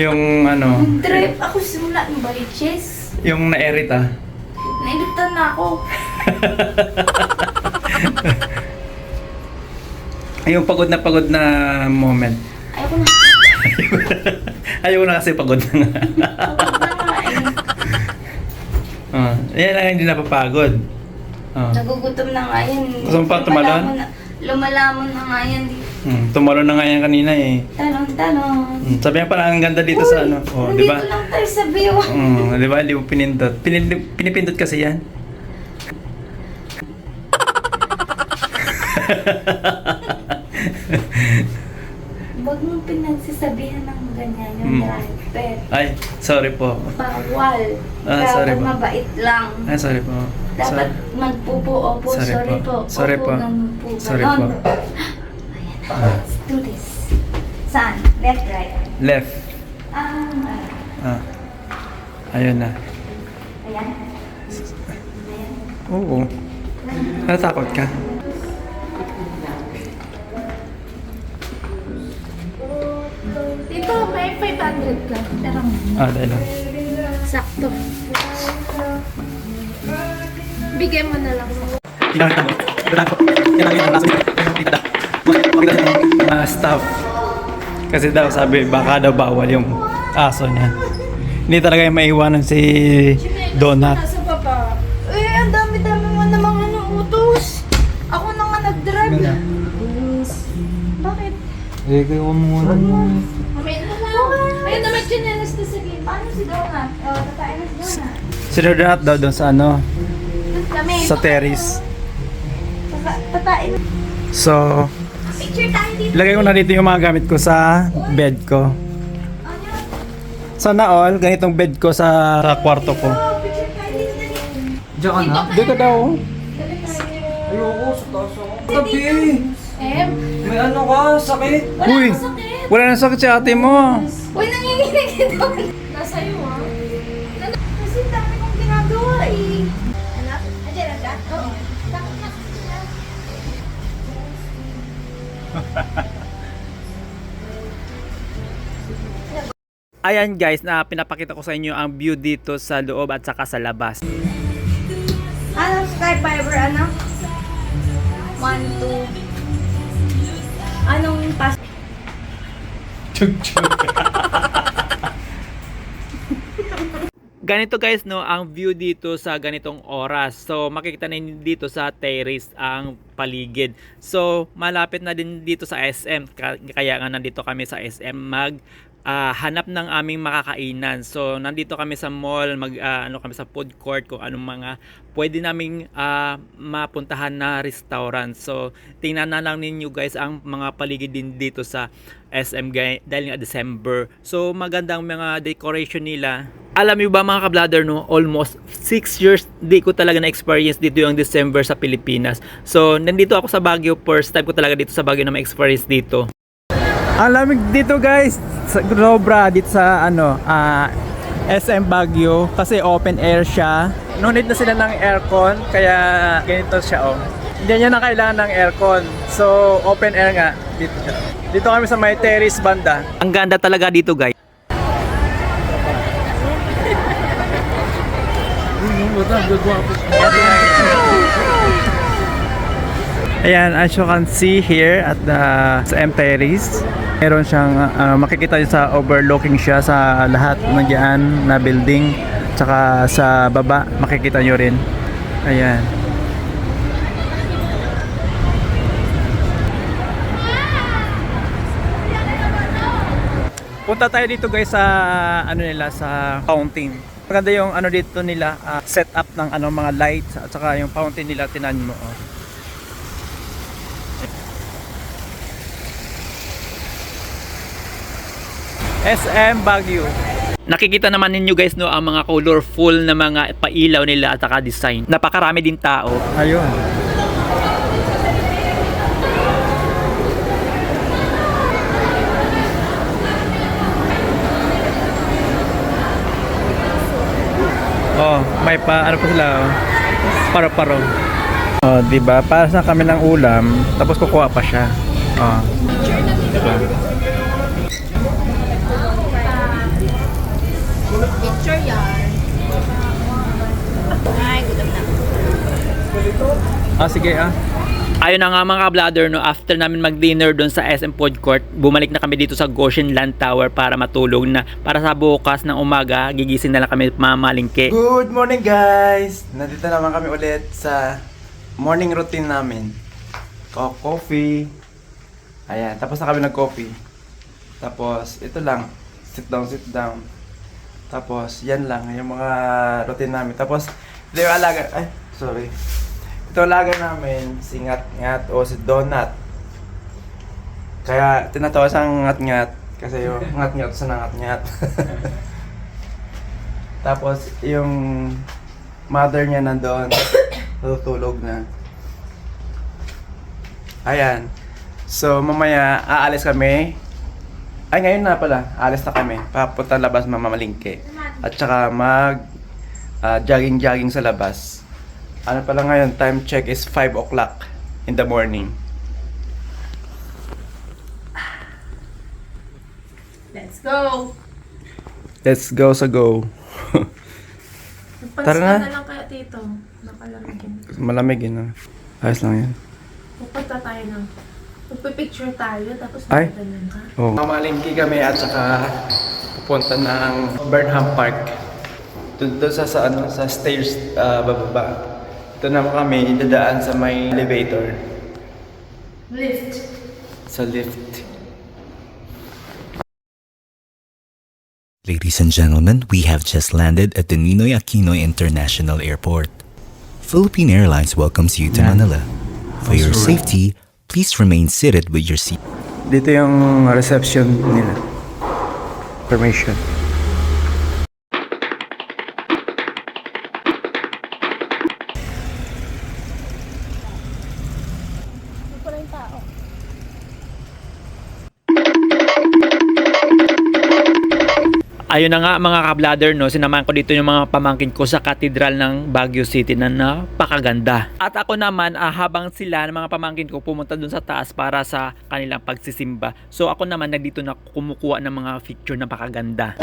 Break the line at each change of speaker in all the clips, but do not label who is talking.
Yung ano,
Nag-drive ako simula ng baliches.
yung na-erita.
Nailitan na ako.
Yung pagod na moment.
Ayoko na.
Ayaw na kasi pagod na nga.
Pagod na nga eh.
Yan ang hindi napapagod.
Nagugutom na nga yan.
Gusto mo pa tumalon?
Lumalamon na nga yan.
Tumalon na nga yan kanina eh.
Talon.
Sabi nga parang ang ganda dito sa ano. Oh, di ba?
Nandito lang tayo sa view.
Di ba? Hindi mo pinindot. Pinipindot kasi yan.
Huwag mong pinagsasabihan ng ganyan yung driver.
Ay, sorry po.
Bawal.
Sorry
Dapat
po.
mabait lang.
Ay, sorry po.
Dapat magpupo. Opo, sorry po.
Sorry
Opo,
po.
ganun po.
Sorry
Ganon.
po.
Ayan na. Let's do this. Saan? Left, right?
Left.
Right.
Ayun na.
Ayan.
Oo. Natakot ka?
Dito, may 500 ka. Tara mo.
Dahil lang.
Sakto. Bigay mo na lang.
Pinakita mo. Natakot. Kinakita ang aso. Staff. Kasi daw sabi, baka daw bawal yung aso niya. Hindi talaga yung maiwanan si Donut.
Nasa baba. Ang dami-dami mo namang utos. Ako na nga nag-drive. Bakit?
Kayo muna.
Ayun naman chinelas na sige. Paano si Donut? Tatayin na si Donut.
Si Donut daw doon sa ano,
Kami.
sa terrace.
Tatain.
So,
Picture tayo dito.
ilagay ko na dito yung mga gamit ko sa bed ko. Sana all, ganitong bed ko sa kwarto ko.
Picture tayo dito.
Diyan ka na? Diyan ka daw.
Galit tayo.
Ayoko, sa taas ako. Tabi! May ano ka, sakit?
Wala
Uy,
akong sakit.
wala na sakit si ate mo.
Uy, nanginginig ito. Nasa iyo, ha? Kasi dami kong ginagawa, eh. Anak? Andiyan lang ka? Oo. Takot na kasi sila.
Ayan guys, na pinapakita ko sa inyo ang view dito sa loob at saka sa labas.
Anong skydiver, ano? 1, 2. Anong pas?
Ganito guys no, ang view dito sa ganitong oras. So makikita ninyo dito sa terrace ang paligid. So malapit na din dito sa SM. Kaya nga nandito kami sa SM hanap ng aming makakainan. So nandito kami sa mall, kami sa food court kung anong mga pwede naming mapuntahan na restaurant. So tingnan na lang ninyo guys ang mga paligid din dito sa SM dahil nga December. So magandang mga decoration nila. Alam niyo ba mga ka-bladder no, almost 6 years di ko talaga na-experience dito yung December sa Pilipinas. So nandito ako sa Baguio, first time ko talaga dito sa Baguio na ma-experience dito. Ang lamig dito guys, sobra dito sa SM Baguio kasi open air siya. No need na sila ng aircon kaya ganito siya oh. Hindi niya na kailangan ng aircon. So open air nga dito. Dito kami sa may terrace banda. Ang ganda talaga dito guys. Ayan, as you can see here at the SM Terrace, meron siyang makikita nyo sa overlooking siya sa lahat ng diyan na building, tsaka sa baba makikita nyo rin. Ayan. Punta tayo dito guys sa sa fountain. Maganda yung dito nila setup ng mga lights at saka yung fountain nila, tinan mo oh. SM Baguio. Nakikita naman ninyo guys no ang mga colorful na mga pailaw nila at saka design. Napakarami din tao. Ayun. Oh, may pa sila oh. Paro-paro. Oh, di ba? Para sa kami ng ulam, tapos kukuha pa siya. Oh. Diba?
Sige
Ayun na nga mga ka-vlogger, no, after namin mag-dinner doon sa SM Food Court, bumalik na kami dito sa Goshen Land Tower para matulog na. Para sa bukas ng umaga, gigising na lang kami mamalingke.
Good morning guys! Nandito naman kami ulit sa morning routine namin. Coffee. Ayan, tapos na kami nag-coffee. Tapos, ito lang. Sit down. Tapos, yan lang. Yung mga routine namin. Tapos, ito yung alaga. Ay, sorry. Ito alaga namin, si Ngat-Ngat o si Donut. Kaya, tinatawa siyang Ngat-Ngat. Kasi yung Ngat-Ngat sa Ngat-Ngat. Tapos, yung mother niya nandoon. Tutulog na. Ayan. So, mamaya, aalis kami. Ay, ngayon na pala. Aalis na kami. Papunta labas mamamalingke. At saka jogging-jogging sa labas. Ano pala ngayon? Time check is 5 o'clock in the morning.
Let's go!
Let's go sa go. Tara na.
Na lang kaya tito. Nakalamigin.
Malamig yun. Ayos lang yan.
Pupunta tayo ng... Magpipicture tayo, tapos
Ay.
magpatalan ka.
Oh. Mamalingki kami at saka pupunta ng Burnham Park. Doon sa stairs bababa. Ito naman kami idadaan sa may elevator.
Lift.
Sa lift.
Ladies and gentlemen, we have just landed at the Ninoy Aquino International Airport. Philippine Airlines welcomes you to Manila. For your safety, please remain seated with your seat.
Dito yung reception nila. Permission.
Ayun na nga mga ka-vlogger, no, sinamahan ko dito yung mga pamangkin ko sa Cathedral ng Baguio City na napakaganda. At ako naman, habang sila ng mga pamangkin ko pumunta dun sa taas para sa kanilang pagsisimba. So ako naman nandito na kumukuha ng mga picture na napakaganda.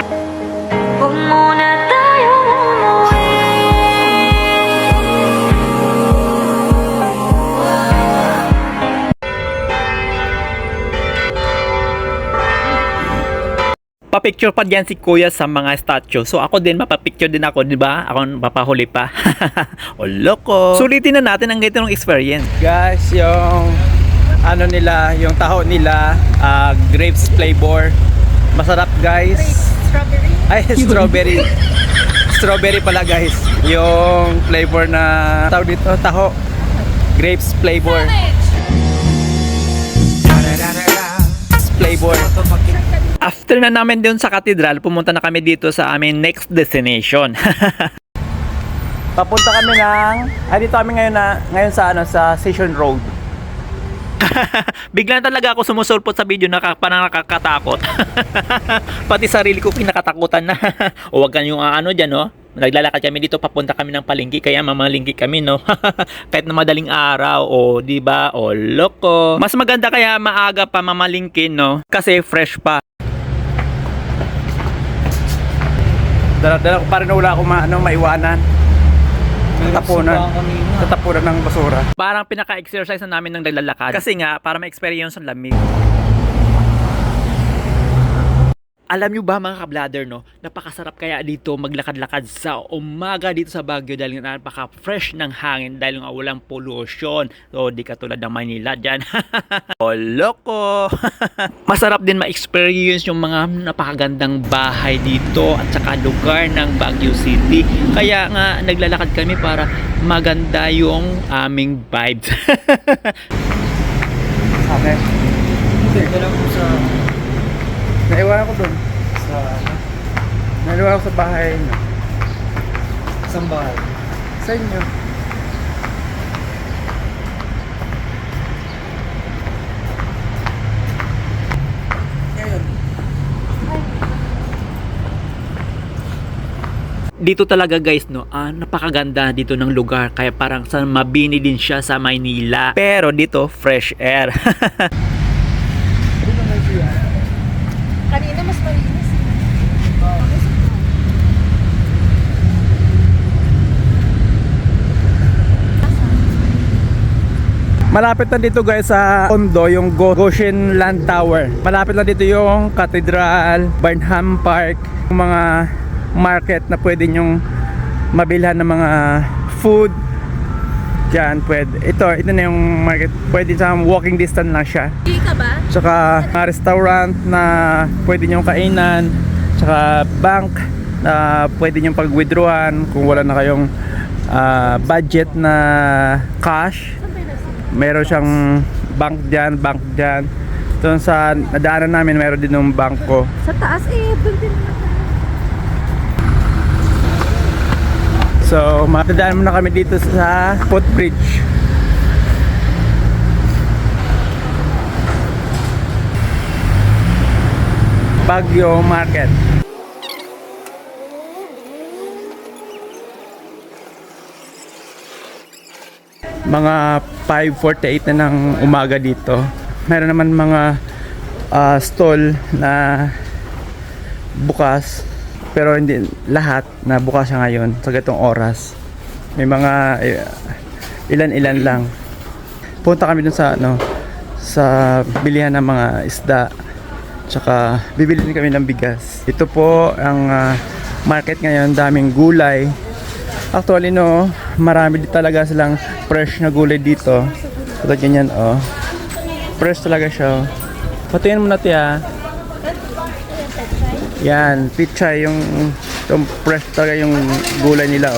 Huwag muna tayong umuwi.
Papicture pa diyan si Kuya sa mga statue. So ako din mapapicture din ako, 'di ba? Ako mapahuli pa. O loko. Sulitin na natin ang ganitong experience.
Guys, yung ano nila, yung taho nila, grapes flavor. Masarap guys.
Strawberry.
Ay, strawberry. Strawberry pala guys. Yung flavor na tawag dito, taho. Grapes flavor. Flavor.
After na namin doon sa Cathedral, pumunta na kami dito sa aming next destination.
Papunta kami dito kami ngayon sa Station Road.
Biglang talaga ako sumusulpot sa video na parang nakakatakot. Pati sarili ko kinakatakutan na. O wag kang yung ano dyan, no? Naglalakad kami dito, papunta kami ng palengke, kaya mamalingki kami, no? Kahit na madaling araw, o di ba? O loko. Mas maganda kaya maaga pa mamalingki, no? Kasi fresh pa.
Dala-dala ko pa rin na wala akong maiwanan. Tatapunan ng basura.
Parang pinaka-exercise na namin ng naglalakad. Kasi nga, para ma-experience ang lamig. Alam nyo ba mga ka-vlogger, no? Napakasarap kaya dito maglakad-lakad sa umaga dito sa Baguio dahil napaka-fresh ng hangin dahil nga walang pollution. So, di katulad ng Manila dyan. O, loko! Masarap din ma-experience yung mga napakagandang bahay dito at saka lugar ng Baguio City. Kaya nga, naglalakad kami para maganda yung aming vibes.
Okay. Hindi, dala ko sa... Naiwan ako doon. Naiwan ako sa bahay niyo. Saan bahay? Sa inyo.
Dito talaga guys, no, napakaganda dito ng lugar, kaya parang sa mabini din siya sa Maynila, pero dito fresh air.
Kanina mas malinis.
Malapit na dito guys sa Tondo, yung Goshen Land Tower. Malapit na dito yung Cathedral, Barnham Park, yung mga market na pwede nyong mabilhan ng mga food. Diyan pwede. Ito na yung market. Pwede sa walking distance lang siya.
Hindi ka ba?
Tsaka mga restaurant na pwede nyong kainan. Tsaka bank na pwede nyong pag-withdrawan kung wala na kayong budget na cash. Meron siyang bank dyan. Doon sa nadaanan namin meron din yung bangko.
Sa taas doon din naman.
So, matadaan muna kami dito sa footbridge. Baguio Market. Mga 5:48 na ng umaga dito. Meron naman mga stall na bukas. Pero hindi lahat na bukas siya ngayon sa ganitong oras. May mga ilan-ilan lang. Punta kami dun sa sa bilihan ng mga isda. Tsaka bibili din kami ng bigas. Ito po ang market ngayon, daming gulay. Actually marami din talaga silang fresh na gulay dito. Ito ganyan Fresh talaga siya. Patuyin mo na tiya. Yan, pichay yung fresh talaga yung gulay nila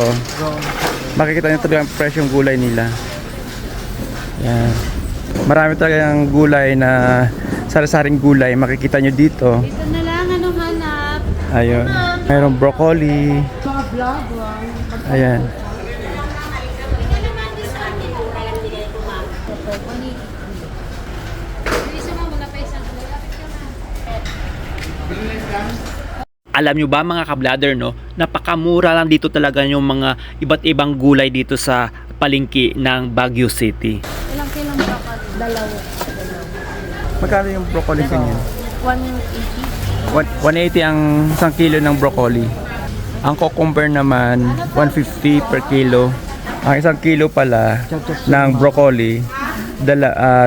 Makikita nyo talaga fresh yung gulay nila. Yan. Marami talaga yung gulay na sari-saring gulay makikita nyo dito.
Ito na lang, anong hanap?
Ayun. Mayroong broccoli. Ayan.
Alam nyo ba mga ka-vlogger, napakamura lang dito talaga yung mga iba't ibang gulay dito sa palengke ng Baguio City.
Ilang kilong broccoli? Dalawa.
Magkano yung broccoli sa inyo?
180.
180 ang 1 kilo ng broccoli. Ang cucumber naman 150 per kilo. Ang 1 kilo pala ng broccoli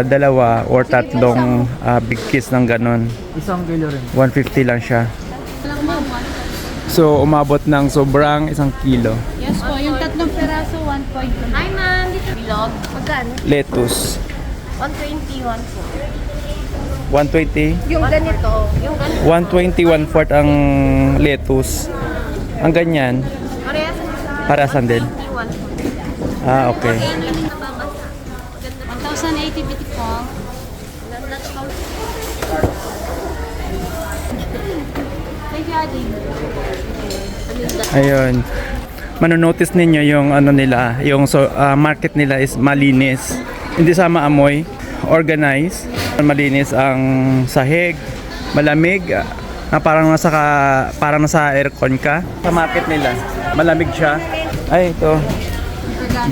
dalawa or tatlong big kiss ng ganon.
1 kilo rin.
150 lang siya.
Lang mo, 1.
So umabot ng sobrang 1 kilo.
Yes po, yung tatlong peraso, 1.2. Hi ma'am, dito bilog. Magkano?
Lettuce
120,
120.
Yung ganito, yung ganito.
120 1/4 ang lettuce. Ang ganyan parasan din.
140.
Okay.
1,080 biti po. Thank you, Adi.
Ayun. Manonotice ninyo yung nila, yung market nila is malinis. Hindi sama amoy, organized. Malinis ang sahig, malamig, na parang nasa aircon ka. Sa market nila, malamig siya. Ay, ito.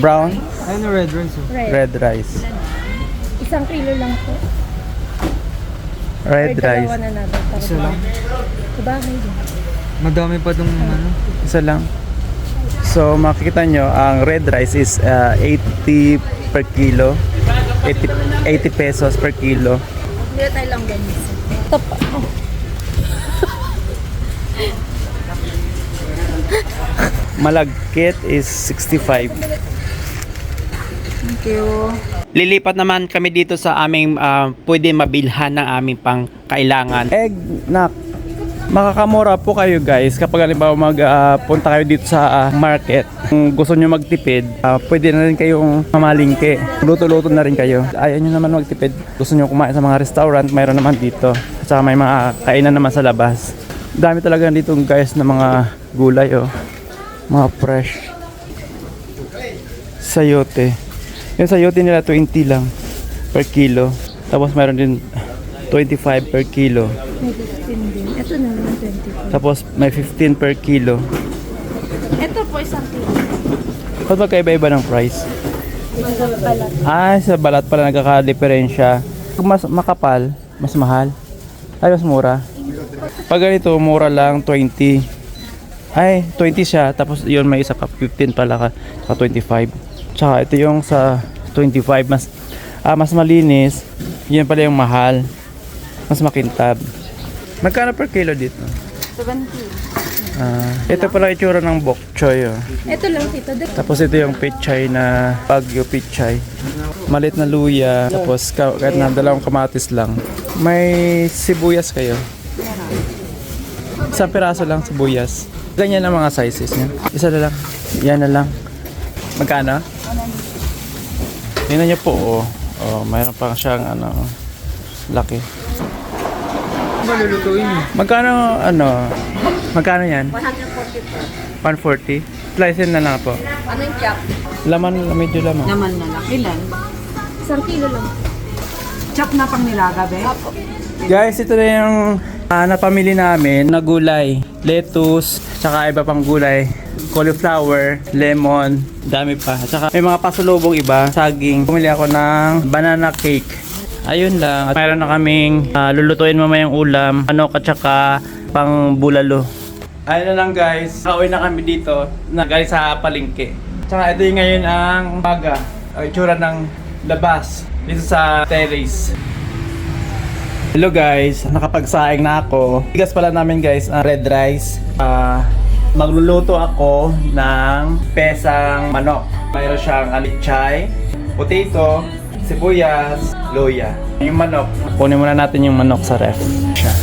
Brown,
Ayun yung red rice.
red rice.
1 kilo lang po.
Red rice.
na natin.
Isa lang.
Sabagay din.
Madami pa tong
Isa lang. So makikita nyo, ang red rice is 80 per kilo. 80 pesos per kilo.
Hindi tayo lang ganyan. Ito pa.
Malagkit is 65.
Thank you.
Lilipat naman kami dito sa aming pwede mabilhan ng aming pang kailangan.
Egg nak. Makakamura po kayo guys kapag halimbawa magpunta kayo dito sa market. Kung gusto nyo magtipid, pwede na rin kayong mamalingke. Luto-luto na rin kayo. Ayaw nyo naman magtipid. Gusto nyo kumain sa mga restaurant, mayroon naman dito. At saka may mga kainan naman sa labas. Dami talaga dito guys na mga gulay mga fresh. Sayote. Yung sayote nila 20 lang per kilo. Tapos mayroon din 25 per kilo.
May 15 din. Ito na naman 20.
Tapos may 15 per kilo.
Ito po 1 kilo.
Ba't magkaiba-iba ng price?
Balat.
Sa balat pala nagkaka-diferensya. Kung mas makapal, mas mahal. Ay, mas mura. Pag ganito, mura lang 20. Ay, 20 siya. Tapos yun may isa pa, 15 pala ka. Saka 25. Tsaka ito yung sa 25, mas mas malinis, yun pala yung mahal. Mas makintab. Magkano per kilo dito?
70.
Ito pala itsura ng bok choy. Oh.
Ito lang, tito.
Tapos ito yung pichay na Baguio pichay. Malit na luya. Tapos kahit na dalawang kamatis lang. May sibuyas kayo. Isang piraso lang sibuyas. Ganyan ang mga sizes niya. Isa na lang. Yan na lang. Magkano? Tingnan niyo po. Oh, mayroon pa siyang laki.
Malulutuin.
Magkano Magkano yan?
140 po.
140? Slice na lang po.
Anong chop?
Laman, medyo laman.
Naman na lang. Ilan?
1 kilo lang.
Chop na pang nilaga, be?
Apo.
Guys, ito na yung napamili namin na gulay. Lettuce, tsaka iba pang gulay. Cauliflower, lemon, dami pa. Tsaka may mga pasulubong iba, saging. Pumili ako ng banana cake. Ayun lang. At mayroon na kaming lulutuin mamayang ulam, manok at tsaka pang bulalo. Ayun na lang guys. Kauwi na kami dito na galing sa palengke. Tsaka ito yung ngayon ang umaga. Itsura ng labas dito sa terrace. Hello guys, nakapagsaing na ako. Bigas pala namin guys, red rice. Magluluto ako ng pesang manok. Mayroon siyang alichay, potato, sibuyas, luya. Yung manok, kunin muna natin yung manok sa ref. Siya.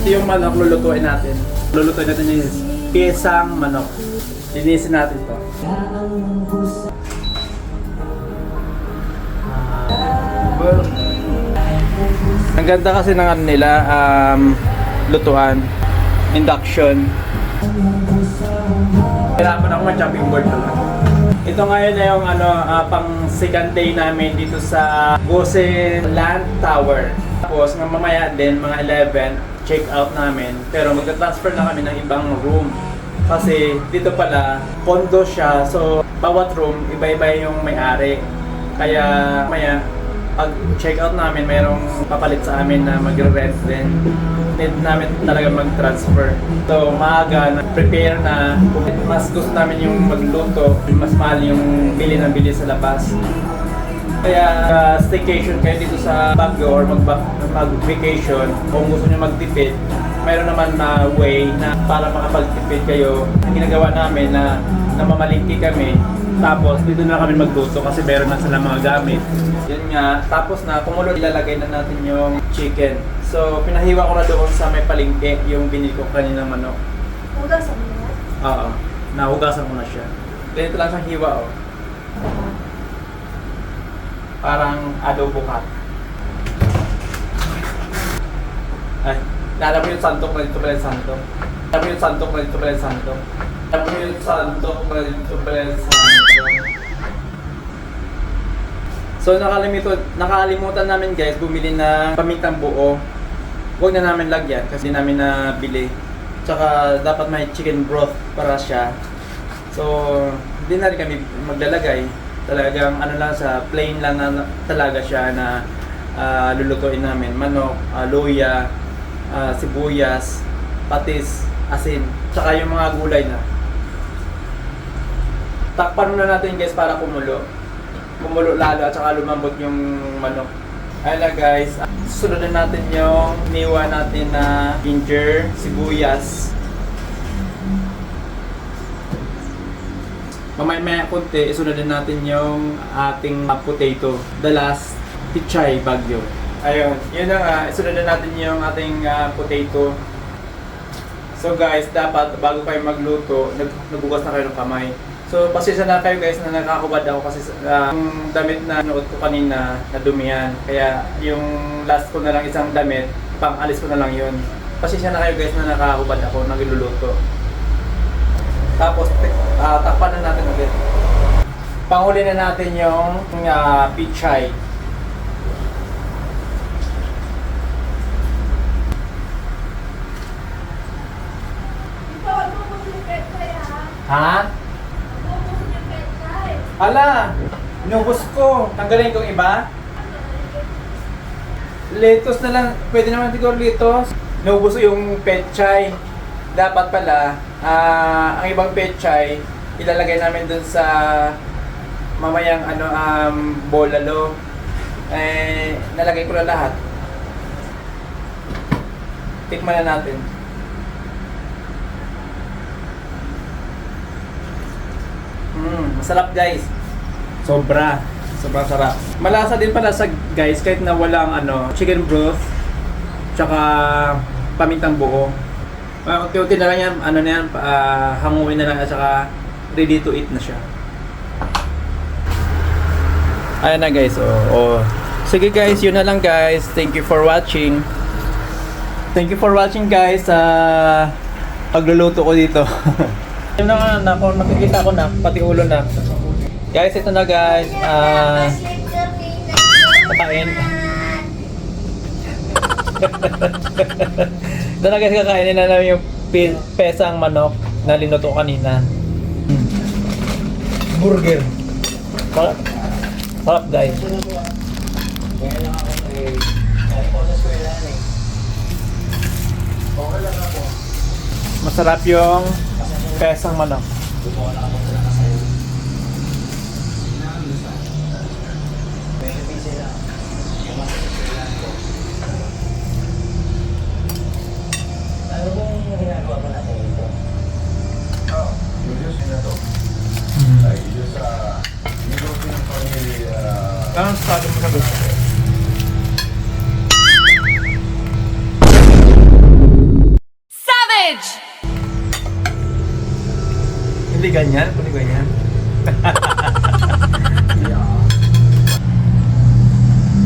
Ito yung manok lulutuin natin. Lulutuin natin yung pesang manok. Linisin natin to. Ang ganda kasi ng nila, lutuan, induction. Hirapan ako mag-chopping board to lang. Ito ngayon na yung pang second day namin dito sa Gosen Land Tower. Tapos mamaya din mga 11 check out namin. Pero magta-transfer na kami ng ibang room. Kasi dito pala condo siya. So bawat room iba-iba yung may-ari. Kaya mamaya pag check out namin mayroong papalit sa amin na magre-rent din. Need namin talaga mag-transfer. So maaga na prepare na. Mas gusto namin yung magluto, mas mahal yung bili ng bili sa labas. Kaya staycation kayo dito sa Baguio or mag-vacation, kung gusto nyo magtipid, mayroon naman na way na para makapagtipid kayo. Ang ginagawa namin na namamalingki kami, tapos dito na kami magluto kasi meron na sila mga gamit. Yun nga, tapos na kumulo, ilalagay na natin yung chicken. So pinahiwa ko na doon sa may palengke yung binili ko kanina manok.
Hugasan mo na?
Oo, nahugasan ko na siya. Ganito lang siyang hiwa oh. Parang adobo cut. Ay, alam mo yung santok na dito pala yung santok. Alam mo yung santok na dito pala yung santok. Alam mo yung santok na dito pala yung santok. So nakalimutan namin guys bumili ng pamintang buo. Huwag na namin lagyan kasi hindi namin nabili. Tsaka dapat may chicken broth para siya. So hindi na rin kami maglalagay. Talagang lang sa plain lang na talaga siya na lulutuin namin. Manok, luya, sibuyas, patis, asin, tsaka yung mga gulay na. Takpan muna natin guys para kumulo. Kumulo lalo at saka lumambot yung manok. Ayun lang guys, susunod natin yung niwa natin na ginger, sibuyas. Mamaya konti, isunod din natin yung ating potato. The last pichay Baguio. Ayun, yun na nga, isunod na natin yung ating potato. So guys, dapat bago kayo magluto, nagbukas na kayo ng kamay. So pasensya na kayo guys na nakakubad ako kasi yung damit na nuot ko kanina nadumihan. Kaya yung last ko na lang isang damit, pang alis ko na lang yun. Pasensya na kayo guys na nakakubad ako nagluluto. Tapos takpan na natin ulit. Panghuli na natin yung pichay. Ha? Ala, inubos ko. Tanggalin kong iba. Lettuce na lang. Pwede naman siguro lettuce. Inubos ko yung pechay. Dapat pala, ang ibang pechay, ilalagay namin dun sa mamayang bolalo. nalagay ko na lahat. Tikman na natin. Masarap guys. Sobra. Sobrang sarap. Malasa din pala sa guys kahit na walang chicken broth tsaka pamintang buo. Unti-unti na lang yan, hanguin na lang at saka ready to eat na siya. Ayan na guys, sige guys, yun na lang guys. Thank you for watching. Thank you for watching guys sa pagluluto ko dito. Yun na nga, nakikita ko na, pati ulo na. Guys, ito na guys. Kakain. Ito na guys, kakainin na namin yung pesang manok na linuto kanina. Burger. Sarap guys. Masarap yung pesang manok. Anong stado mo na gusto?
Savage!
Hindi ganyan? Hindi ganyan?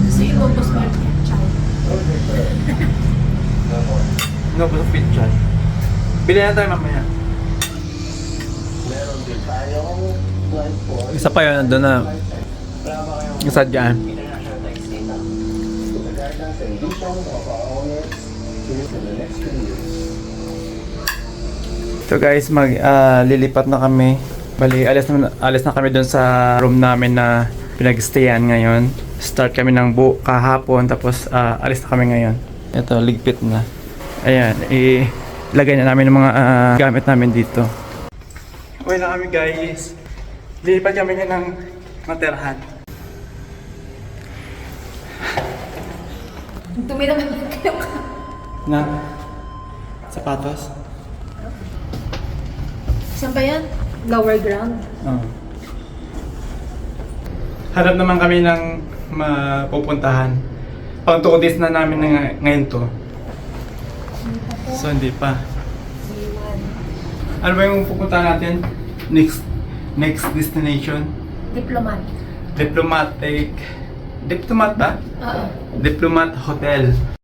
Kasi ilubos mo yung child.
No, gusto picture. Bili na tayo mamaya. Isa pa yun, doon na. Isa dyan. So guys, lilipat na kami. Bali, alis na kami doon sa room namin na pinag-stayan ngayon. Start kami ng kahapon, tapos alis na kami ngayon. Ito, ligpit na. Ayan, ilagay na namin ng mga gamit namin dito. Uwi na kami guys. Lilipat kami ngayon ng matirahan.
Dumi naman kayo.
Na sapatos?
Saan ba yan? Lower ground?
Oo. Harap naman kami ng mapupuntahan. Pang 2 days na namin ngayon to. So hindi pa. Ano ba yung pupuntahan natin? Next destination?
Diplomat.
Diplomat ba?
Oo.
Diplomat Hotel.